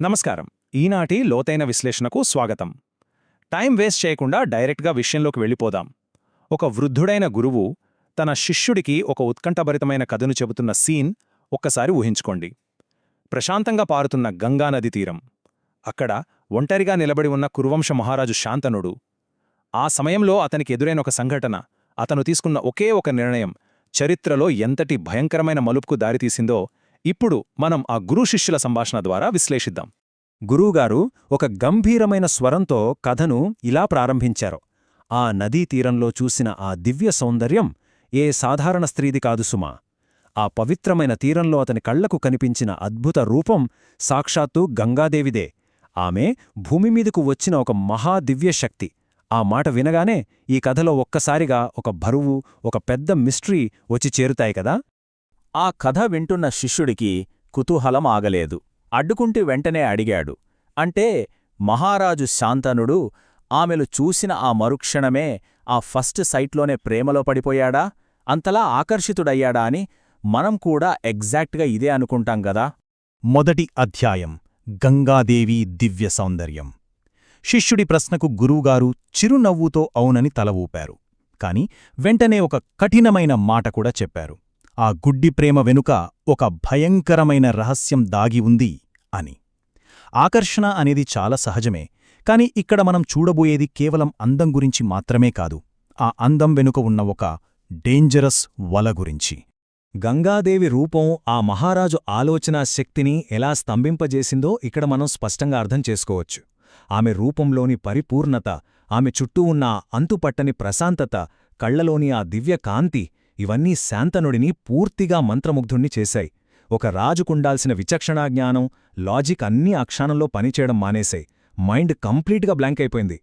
నమస్కారం. ఈనాటి లోతైన విశ్లేషణకు స్వాగతం. టైం వేస్ట్ చేయకుండా డైరెక్ట్గా విషయంలోకి వెళ్ళిపోదాం. ఒక వృద్ధుడైన గురువు తన శిష్యుడికి ఒక ఉత్కంఠభరితమైన కథను చెబుతున్న సీన్ ఒక్కసారి ఊహించుకోండి. ప్రశాంతంగా పారుతున్న గంగానది తీరం. అక్కడ ఒంటరిగా నిలబడి ఉన్న కురువంశ మహారాజు శాంతనుడు. ఆ సమయంలో అతనికి ఎదురైన ఒక సంఘటన, అతను తీసుకున్న ఒకే ఒక నిర్ణయం చరిత్రలో ఎంతటి భయంకరమైన మలుపుకు దారితీసిందో ఇప్పుడు మనం ఆ గురు శిష్యుల సంభాషణ ద్వారా విశ్లేషిద్దాం. గురువుగారు ఒక గంభీరమైన స్వరంతో కథను ఇలా ప్రారంభించారు. ఆ నదీ తీరంలో చూసిన ఆ దివ్య సౌందర్యం ఏ సాధారణ స్త్రీది కాదు సుమా. ఆ పవిత్రమైన తీరంలో అతని కళ్లకు కనిపించిన అద్భుత రూపం సాక్షాత్తు గంగాదేవిదే. ఆమె భూమిమీదకు వచ్చిన ఒక మహాదివ్యశక్తి. ఆ మాట వినగానే ఈ కథలో ఒక్కసారిగా ఒక బరువు, ఒక పెద్ద మిస్టరీ వచ్చి చేరుతాయి కదా. ఆ కథ వింటున్న శిష్యుడికి కుతూహలం ఆగలేదు. అడ్డుకుంటూ వెంటనే అడిగాడు, అంటే మహారాజు శాంతనుడు ఆమెలు చూసిన ఆ మరుక్షణమే ఆ ఫస్ట్ సైట్లోనే ప్రేమలో పడిపోయాడా, అంతలా ఆకర్షితుడయ్యాడా అని? మనం కూడా ఎగ్జాక్ట్గా ఇదే అనుకుంటాం గదా. మొదటి అధ్యాయం గంగాదేవి దివ్య సౌందర్యం. శిష్యుడి ప్రశ్నకు గురువుగారు చిరునవ్వుతో అవునని తల ఊపారు. కాని వెంటనే ఒక కఠినమైన మాట కూడా చెప్పారు. ఆ గుడ్డి ప్రేమ వెనుక ఒక భయంకరమైన రహస్యం దాగి ఉంది అని. ఆకర్షణ అనేది చాలా సహజమే, కాని ఇక్కడ మనం చూడబోయేది కేవలం అందం గురించి మాత్రమే కాదు. ఆ అందం వెనుక ఉన్న ఒక డేంజరస్ వల గురించి. గంగాదేవి రూపం ఆ మహారాజు ఆలోచనా శక్తిని ఎలా స్తంభింపజేసిందో ఇక్కడ మనం స్పష్టంగా అర్థం చేసుకోవచ్చు. ఆమె రూపంలోని పరిపూర్ణత, ఆమె చుట్టూ ఉన్న అంతుపట్టని ప్రశాంతత, కళ్లలోని ఆ దివ్య కాంతి ఇవన్నీ శాంతనుడిని పూర్తిగా మంత్రముగ్ధుణ్ణి చేశాయి. ఒక రాజుకుండాల్సిన విచక్షణాజ్ఞానం, లాజిక్ అన్నీ ఆ క్షణంలో పనిచేయడం మానేశాయి. మైండ్ కంప్లీట్గా బ్లాంక్ అయిపోయింది.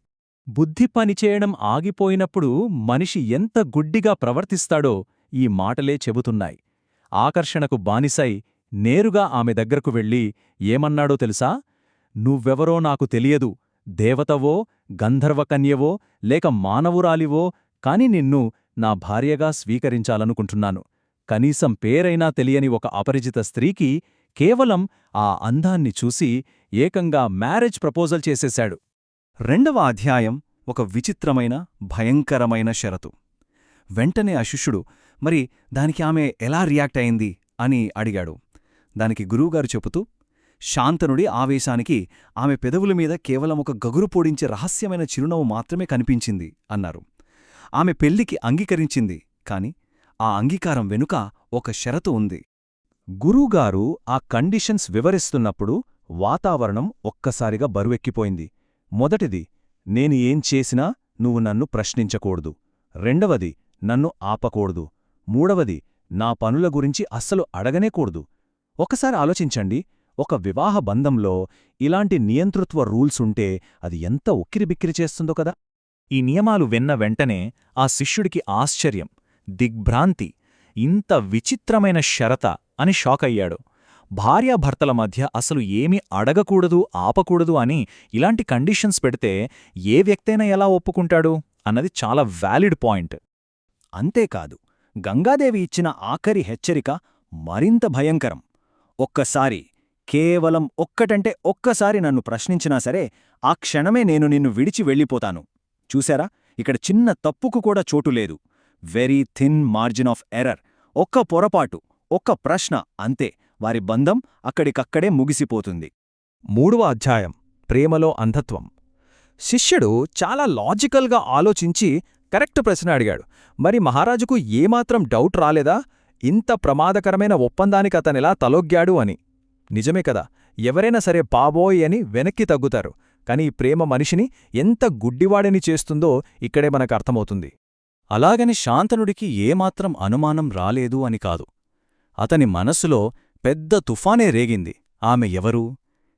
బుద్ధి పనిచేయడం ఆగిపోయినప్పుడు మనిషి ఎంత గుడ్డిగా ప్రవర్తిస్తాడో ఈ మాటలే చెబుతున్నాయి. ఆకర్షణకు బానిసై నేరుగా ఆమె దగ్గరకు వెళ్ళి ఏమన్నాడో తెలుసా? నువ్వెవరో నాకు తెలియదు, దేవతవో, గంధర్వకన్యవో, లేక మానవురాలివో, కాని నిన్ను నా భార్యగా స్వీకరించాలనుకుంటున్నాను. కనీసం పేరైనా తెలియని ఒక అపరిచిత స్త్రీకి కేవలం ఆ అందాన్ని చూసి ఏకంగా మ్యారేజ్ ప్రపోజల్ చేసేశాడు. రెండవ అధ్యాయం ఒక విచిత్రమైన, భయంకరమైన షరతు. వెంటనే ఆ శిష్యుడు, మరి దానికి ఆమె ఎలా రియాక్ట్ అయింది అని అడిగాడు. దానికి గురువుగారు చెబుతూ, శాంతనుడి ఆవేశానికి ఆమె పెదవులమీద కేవలం ఒక గగురు పొడించే రహస్యమైన చిరునవ్వు మాత్రమే కనిపించింది అన్నారు. ఆమె పెళ్లికి అంగీకరించింది, కాని ఆ అంగీకారం వెనుక ఒక షరతు ఉంది. గురువుగారు ఆ కండిషన్స్ వివరిస్తున్నప్పుడు వాతావరణం ఒక్కసారిగా బరువెక్కిపోయింది. మొదటిది, నేను ఏం చేసినా నువ్వు నన్ను ప్రశ్నించకూడదు. రెండవది, నన్ను ఆపకూడదు. మూడవది, నా పనుల గురించి అస్సలు అడగనేకూడదు. ఒకసారి ఆలోచించండి, ఒక వివాహ బంధంలో ఇలాంటి నియంతృత్వ రూల్సుంటే అది ఎంత ఉక్కిరిబిక్కిరి చేస్తుందో కదా. ఈ నియమాలు విన్న వెంటనే ఆ శిష్యుడికి ఆశ్చర్యం, దిగ్భ్రాంతి. ఇంత విచిత్రమైన షరత అని షాకయ్యాడు. భార్యాభర్తల మధ్య అసలు ఏమీ అడగకూడదు, ఆపకూడదు అని ఇలాంటి కండిషన్స్ పెడితే ఏ వ్యక్తైనా ఎలా ఒప్పుకుంటాడు అన్నది చాలా వ్యాలిడ్ పాయింట్. అంతేకాదు, గంగాదేవి ఇచ్చిన ఆఖరి హెచ్చరిక మరింత భయంకరం. ఒక్కసారి, కేవలం ఒక్కటంటే ఒక్కసారి నన్ను ప్రశ్నించినా సరే ఆ క్షణమే నేను నిన్ను విడిచి వెళ్ళిపోతాను. చూశారా, ఇక్కడ చిన్న తప్పుకు కూడా చోటులేదు. Very thin margin of error. ఒక్క పొరపాటు, ఒక్క ప్రశ్న, అంతే, వారి బంధం అక్కడికక్కడే ముగిసిపోతుంది. మూడవ అధ్యాయం ప్రేమలో అంధత్వం. శిష్యుడు చాలా లాజికల్గా ఆలోచించి కరెక్ట్ ప్రశ్న అడిగాడు. మరి మహారాజుకు ఏమాత్రం డౌట్ రాలేదా ఇంత ప్రమాదకరమైన ఒప్పందానికి అతనెలా తలొగ్గాడు అని? నిజమే కదా, ఎవరైనా సరే బాబోయ్ అని వెనక్కి తగ్గుతారు. కాని ఈ ప్రేమ మనిషిని ఎంత గుడ్డివాడిని చేస్తుందో ఇక్కడే మనకర్థమవుతుంది. అలాగని శాంతనుడికి ఏమాత్రం అనుమానం రాలేదు అని కాదు. అతని మనసులో పెద్ద తుఫానే రేగింది. ఆమె ఎవరు,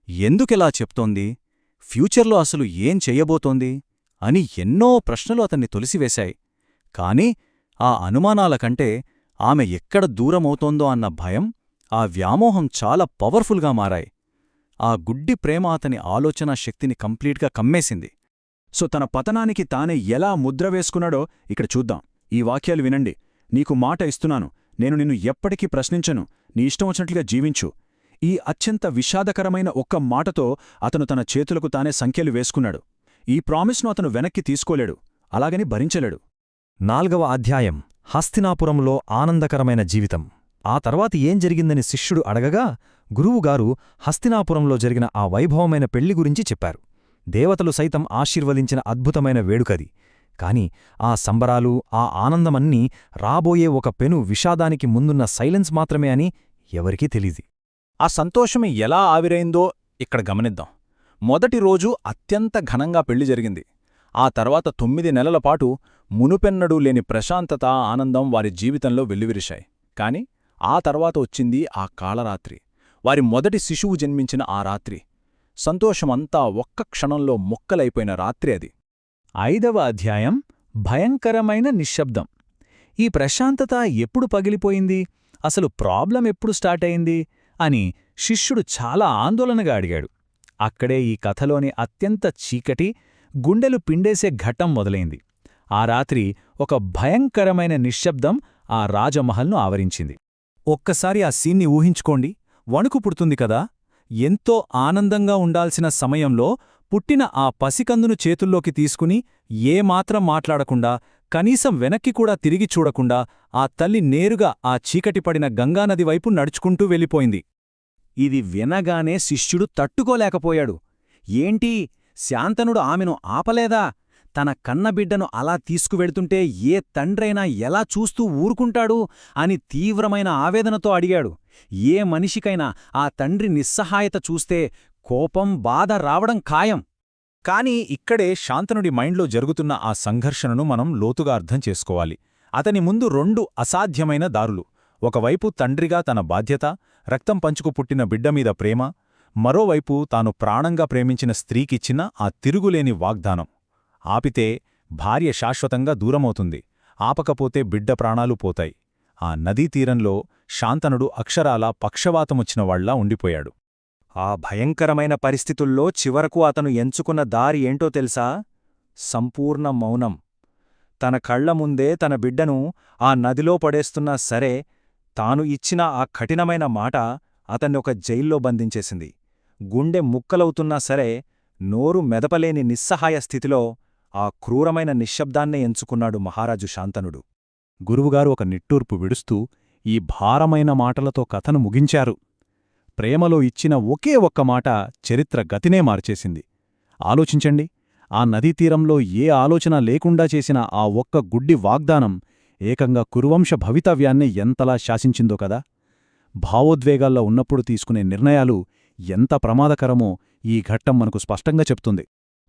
ఎందుకెలా చెప్తోంది, ఫ్యూచర్లో అసలు ఏం చెయ్యబోతోంది అని ఎన్నో ప్రశ్నలు అతన్ని తొలిసివేశాయి. కాని ఆ అనుమానాల కంటే ఆమె ఎక్కడ దూరమవుతోందో అన్న భయం, ఆ వ్యామోహం చాలా పవర్ఫుల్గా మారాయి. ఆ గుడ్డి ప్రేమ అతని ఆలోచనా శక్తిని కంప్లీట్గా కమ్మేసింది. సో తన పతనానికి తానే ఎలా ముద్ర వేసుకున్నాడో ఇక్కడ చూద్దాం. ఈ వాక్యాలు వినండి. నీకు మాట ఇస్తున్నాను, నేను నిన్ను ఎప్పటికీ ప్రశ్నించను, నీ ఇష్టం వచ్చినట్లుగా జీవించు. ఈ అత్యంత విషాదకరమైన ఒక్క మాటతో అతను తన చేతులకు తానే సంఖ్యలు వేసుకున్నాడు. ఈ ప్రామిస్ను అతను వెనక్కి తీసుకోలేడు, అలాగని భరించలేడు. 4వ అధ్యాయం హస్తినాపురంలో ఆనందకరమైన జీవితం. ఆ తర్వాత ఏం జరిగిందని శిష్యుడు అడగగా గురువుగారు హస్తినాపురంలో జరిగిన ఆ వైభవమైన పెళ్లి గురించి చెప్పారు. దేవతలు సైతం ఆశీర్వదించిన అద్భుతమైన వేడుకది. కాని ఆ సంబరాలు, ఆ ఆనందమన్నీ రాబోయే ఒక పెను విషాదానికి ముందున్న సైలెన్స్ మాత్రమే అని ఎవరికీ తెలీదు. ఆ సంతోషం ఎలా ఆవిరైందో ఇక్కడ గమనిద్దాం. మొదటి రోజు అత్యంత ఘనంగా పెళ్లి జరిగింది. ఆ తర్వాత 9 నెలల పాటు మునుపెన్నడూ లేని ప్రశాంతత, ఆనందం వారి జీవితంలో వెల్లివిరిశాయి. కాని ఆ తర్వాత వచ్చింది ఆ కాళరాత్రి, వారి మొదటి శిశువు జన్మించిన ఆ రాత్రి. సంతోషమంతా ఒక్క క్షణంలో మొక్కలైపోయిన రాత్రి అది. 5వ అధ్యాయం భయంకరమైన నిశ్శబ్దం. ఈ ప్రశాంతత ఎప్పుడు పగిలిపోయింది, అసలు ప్రాబ్లం ఎప్పుడు స్టార్ట్ అయింది అని శిష్యుడు చాలా ఆందోళనగా అడిగాడు. అక్కడే ఈ కథలోని అత్యంత చీకటి, గుండెలు పిండేసే ఘట్టం మొదలైంది. ఆ రాత్రి ఒక భయంకరమైన నిశ్శబ్దం ఆ రాజమహల్ను ఆవరించింది. ఒక్కసారి ఆ సీన్ని ఊహించుకోండి, వణుకు పుడుతుంది కదా. ఎంతో ఆనందంగా ఉండాల్సిన సమయంలో పుట్టిన ఆ పసికందును చేతుల్లోకి తీసుకుని ఏమాత్రం మాట్లాడకుండా, కనీసం వెనక్కి కూడా తిరిగి చూడకుండా ఆ తల్లి నేరుగా ఆ చీకటిపడిన గంగానది వైపు నడుచుకుంటూ వెళ్ళిపోయింది. ఇది వినగానే శిష్యుడు తట్టుకోలేకపోయాడు. ఏంటి, శాంతనుడు ఆమెను ఆపలేదా? తన కన్నబిడ్డను అలా తీసుకువెళ్తుంటే ఏ తండ్రైనా ఎలా చూస్తూ ఊరుకుంటాడు అని తీవ్రమైన ఆవేదనతో అడిగాడు. ఏ మనిషికైనా ఆ తండ్రి నిస్సహాయత చూస్తే కోపం, బాధ రావడం ఖాయం. కాని ఇక్కడే శాంతనుడి మైండ్లో జరుగుతున్న ఆ సంఘర్షణను మనం లోతుగా అర్థం చేసుకోవాలి. అతని ముందు 2 అసాధ్యమైన దారులు. ఒకవైపు తండ్రిగా తన బాధ్యత, రక్తం పంచుకు పుట్టిన బిడ్డమీద ప్రేమ, మరోవైపు తాను ప్రాణంగా ప్రేమించిన స్త్రీకిచ్చిన ఆ తిరుగులేని వాగ్దానం. ఆపితే భార్య శాశ్వతంగా దూరమవుతుంది, ఆపకపోతే బిడ్డ ప్రాణాలు పోతాయి. ఆ నదీతీరంలో శాంతనుడు అక్షరాలా పక్షవాతమొచ్చినవాళ్లా ఉండిపోయాడు. ఆ భయంకరమైన పరిస్థితుల్లో చివరకు అతను ఎంచుకున్న దారి ఏంటో తెలుసా? సంపూర్ణ మౌనం. తన కళ్ల ముందే తన బిడ్డను ఆ నదిలో పడేస్తున్నా సరే, తాను ఇచ్చిన ఆ కఠినమైన మాట అతన్ని ఒక జైల్లో బంధించేసింది. గుండె ముక్కలవుతున్నా సరే, నోరు మెదపలేని నిస్సహాయ స్థితిలో ఆ క్రూరమైన నిశ్శబ్దాన్నే ఎంచుకున్నాడు మహారాజు శాంతనుడు. గురువుగారు ఒక నిట్టూర్పు విడుస్తూ ఈ భారమైన మాటలతో కథను ముగించారు. ప్రేమలో ఇచ్చిన ఒకే ఒక్క మాట చరిత్ర గతినే మార్చేసింది. ఆలోచించండి, ఆ నదీతీరంలో ఏ ఆలోచన లేకుండా చేసిన ఆ ఒక్క గుడ్డి వాగ్దానం ఏకంగా కురువంశ భవితవ్యాన్ని ఎంతలా శాసించిందో కదా. భావోద్వేగాల్లో ఉన్నప్పుడు తీసుకునే నిర్ణయాలు ఎంత ప్రమాదకరమో ఈ ఘట్టం మనకు స్పష్టంగా చెప్తుంది.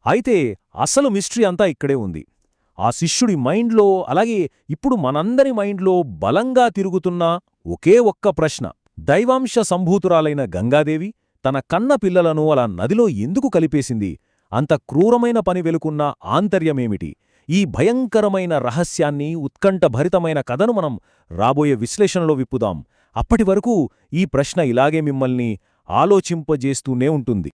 అయితే అసలు మిస్టరీ అంతా ఇక్కడే ఉంది. ఆ శిష్యుడి మైండ్లో, అలాగే ఇప్పుడు మనందరి మైండ్లో బలంగా తిరుగుతున్న ఒకే ఒక్క ప్రశ్న: దైవాంశ సంభూతురాలైన గంగాదేవి తన కన్న పిల్లలను అలా నదిలో ఎందుకు కలిపేసింది? అంత క్రూరమైన పని వెలుకున్న ఆంతర్యమేమిటి? ఈ భయంకరమైన రహస్యాన్ని, ఉత్కంఠభరితమైన కథను మనం రాబోయే విశ్లేషణలో విప్పుదాం. అప్పటివరకు ఈ ప్రశ్న ఇలాగే మిమ్మల్ని ఆలోచింపజేస్తూనే ఉంటుంది.